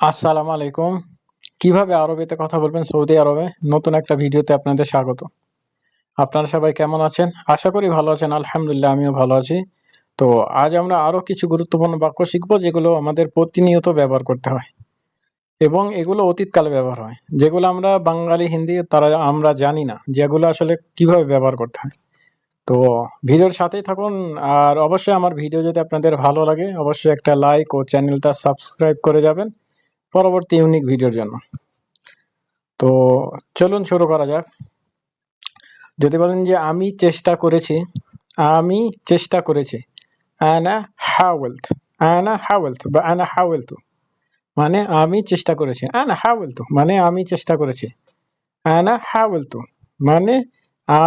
আসসালামু আলাইকুম। কিভাবে আরবিতে কথা বলবেন সৌদি আরবে, নতুন একটা ভিডিওতে আপনাদের স্বাগত। আপনারা সবাই কেমন আছেন? আশা করি ভালো আছেন। আলহামদুলিল্লাহ আমিও ভালো আছি। তো আজ আমরা আরো কিছু গুরুত্বপূর্ণ বাক্য শিখব যেগুলো আমাদের প্রতিনিয়ত ব্যবহার করতে হয় এবং এগুলো অতীতকালে ব্যবহার হয়। যেগুলো আমরা বাঙালি, হিন্দি আমরা জানি না যেগুলো আসলে কিভাবে ব্যবহার করতে হয়। তো ভিডিওর সাথেই থাকুন। আর অবশ্যই আমার ভিডিও যদি আপনাদের ভালো লাগে অবশ্যই একটা লাইক ও চ্যানেলটা সাবস্ক্রাইব করে যাবেন পরবর্তী ইউনিক ভিডিওর জন্য। তো চলুন শুরু করা যাক। যদি বলেন যে আমি চেষ্টা করেছি, আমি চেষ্টা করেছি। আনা হাওয়ালত, আনা হাওয়ালত বা আনা হাওয়ালতু মানে আমি চেষ্টা করেছি। আনা হাওয়ালতু মানে আমি চেষ্টা করেছি। আনা হাওয়ালতু মানে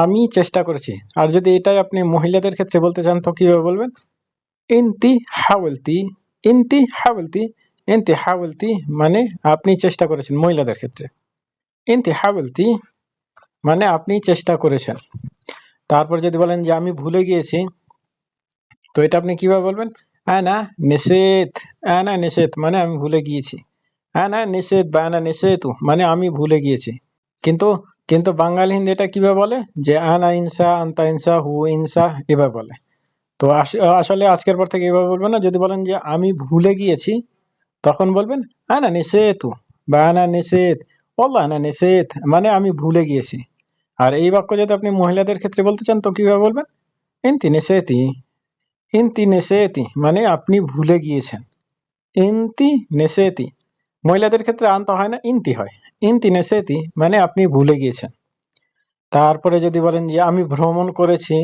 আমি চেষ্টা করেছি। আর যদি এটাই আপনি মহিলাদের ক্ষেত্রে বলতে চান তো কিভাবে বলবেন? ইনতি হাওয়ালতি, ইনতি হাওয়ালতি, ইনতি হাওয়ালতি মানে আপনি চেষ্টা করেছেন মহিলাদের ক্ষেত্রে। ইনতি হাওয়ালতি মানে আপনি চেষ্টা করেছেন। তারপর যদি বলেন যে আমি ভুলে গিয়েছি, তো এটা আপনি কিভাবে বলবেন? আনা নেসেত, আনা নেসেত মানে আমি ভুলে গিয়েছি। আনা নেসেত বা আনা নেসেতু মানে আমি ভুলে গিয়েছি। কিন্তু কিন্তু বাঙালি হিন্দি এটা কিভাবে বলে? যে আনা ইনসা, আন্তা ইনসা, হু ইনসা এভাবে বলে। তো আসলে আজকের পর থেকে এভাবে বলবেন না। যদি বলেন যে আমি ভুলে গিয়েছি, তখন বলবেন আনা নেসেতু বা আনা নেসেত, ওয়াল্লাহ আনা নেসেত মানে আমি ভুলে গিয়েছি। আর এই বাক্য যদি আপনি মহিলাদের ক্ষেত্রে বলতে চান তো কিভাবে বলবেন? ইনতি নেসেতি, ইনতি নেসেতি মানে আপনি ভুলে গিয়েছেন। ইনতি নেসেতি মহিলাদের ক্ষেত্রে আনতে হয় না, ইনতি হয়। ইনতি নেসেতি মানে আপনি ভুলে গিয়েছেন। তারপরে যদি বলেন যে আমি ভ্রমণ করেছি,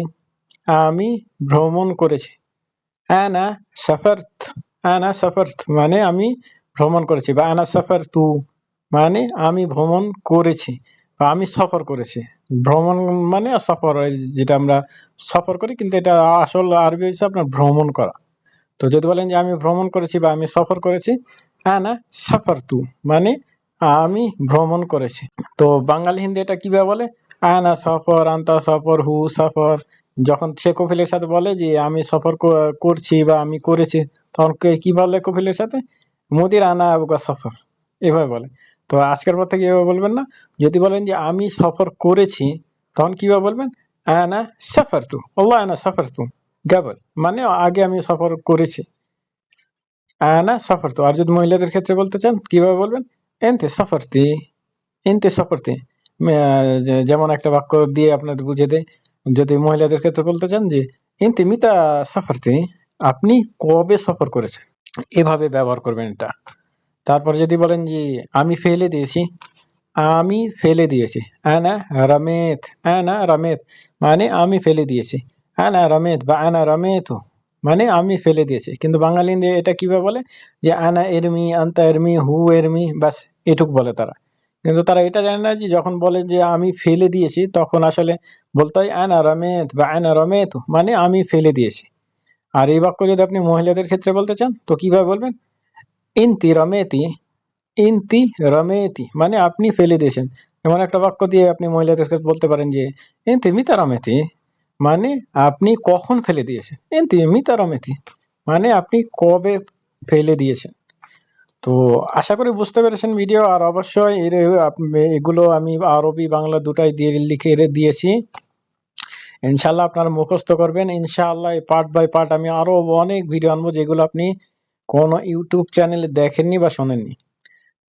আমি ভ্রমণ করেছি। আনা সাফারত, আনা সাফারত মানে আমি ভ্রমণ করেছি বা আনা সাফারতু মানে আমি ভ্রমণ করেছি বা আমি সফর করেছি। ভ্রমণ মানে সফর, যেটা আমরা সফর করি, কিন্তু এটা আসল আরবি হচ্ছে আপনার ভ্রমণ করা। তো যদি বলেন যে আমি ভ্রমণ করেছি বা আমি সফর করেছি, আনা সাফারতু মানে আমি ভ্রমণ করেছি। তো বাঙালি হিন্দি এটা কিভাবে বলে? আনা সফর, আন্তা সফর, হু সফর। যখন সে কফিলের সাথে বলে যে আমি সফর করছি বা আমি করেছি, তখন কি বলে কফিলের সাথে? মুদির আনা আবুকা সফর এভাবে বলে। তো আজকের পর থেকে এভাবে বলবেন না। যদি বলেন যে আমি সফর করেছি, তখন কিভাবে বলবেন? আনা সাফারতু, আল্লাহ আনা সাফারতু গাবল মানে আগে আমি সফর করেছি। আনা সাফারতু। আর যদি মহিলাদের ক্ষেত্রে বলতে চান কিভাবে বলবেন? এনতে সাফারতি, এনতে সাফারতি। যেমন একটা বাক্য দিয়ে আপনাদের বুঝিয়ে দেয়। যদি মহিলাদের ক্ষেত্রে বলতে চান যে এনতে মিতা সাফারতি আপনি কবে সফর করেছেন, এভাবে ব্যবহার করবেন এটা। তারপর যদি বলেন যে আমি ফেলে দিয়েছি, আমি ফেলে দিয়েছি। আনা রামেত, আনা রামেত মানে আমি ফেলে দিয়েছি। আনা রামেত বা আনা রামেতু মানে আমি ফেলে দিয়েছি। কিন্তু বাঙালি এটা কিভাবে বলে? যে আনা এরমি, আন্তা এরমি, হু এরমি, বাস এটুক বলে তারা। কিন্তু তারা এটা জানে না যে যখন বলে যে আমি ফেলে দিয়েছি, তখন আসলে বলতে হয় আনা রামেত বা আনা রামেতু মানে আমি ফেলে দিয়েছি। আর এই বাক্য যদি আপনি মহিলাদের ক্ষেত্রে বলতে চান তো কিভাবে বলবেন? ইনতি রমেতি, ইনতি রমেতি মানে আপনি ফেলে দিয়েছেন। এমন একটা বাক্য দিয়ে আপনি মহিলাদের ক্ষেত্রে বলতে পারেন যে ইনতি মিতা রমেতি মানে আপনি কখন ফেলে দিয়েছেন। ইনতি মিতা রমেতি মানে আপনি কবে ফেলে দিয়েছেন। তো আশা করি বুঝতে পেরেছেন ভিডিও। আর অবশ্যই এগুলো আমি আরবি বাংলা দুটাই দিয়ে লিখে দিয়েছি। ইনশাল্লাহ আপনারা মুখস্থ করবেন। ইনশাআল্লাহ পার্ট বাই পার্ট আমি আরো অনেক ভিডিও আনবো যেগুলো আপনি কোনো ইউটিউব চ্যানেলে দেখেননি বা শোনেননি।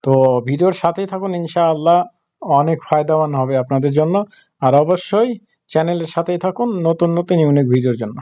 তো ভিডিওর সাথেই থাকুন, ইনশাআল্লাহ অনেক ফায়দাবান হবে আপনাদের জন্য। আর অবশ্যই চ্যানেলের সাথেই থাকুন নতুন নতুন ইউনিক ভিডিওর জন্য।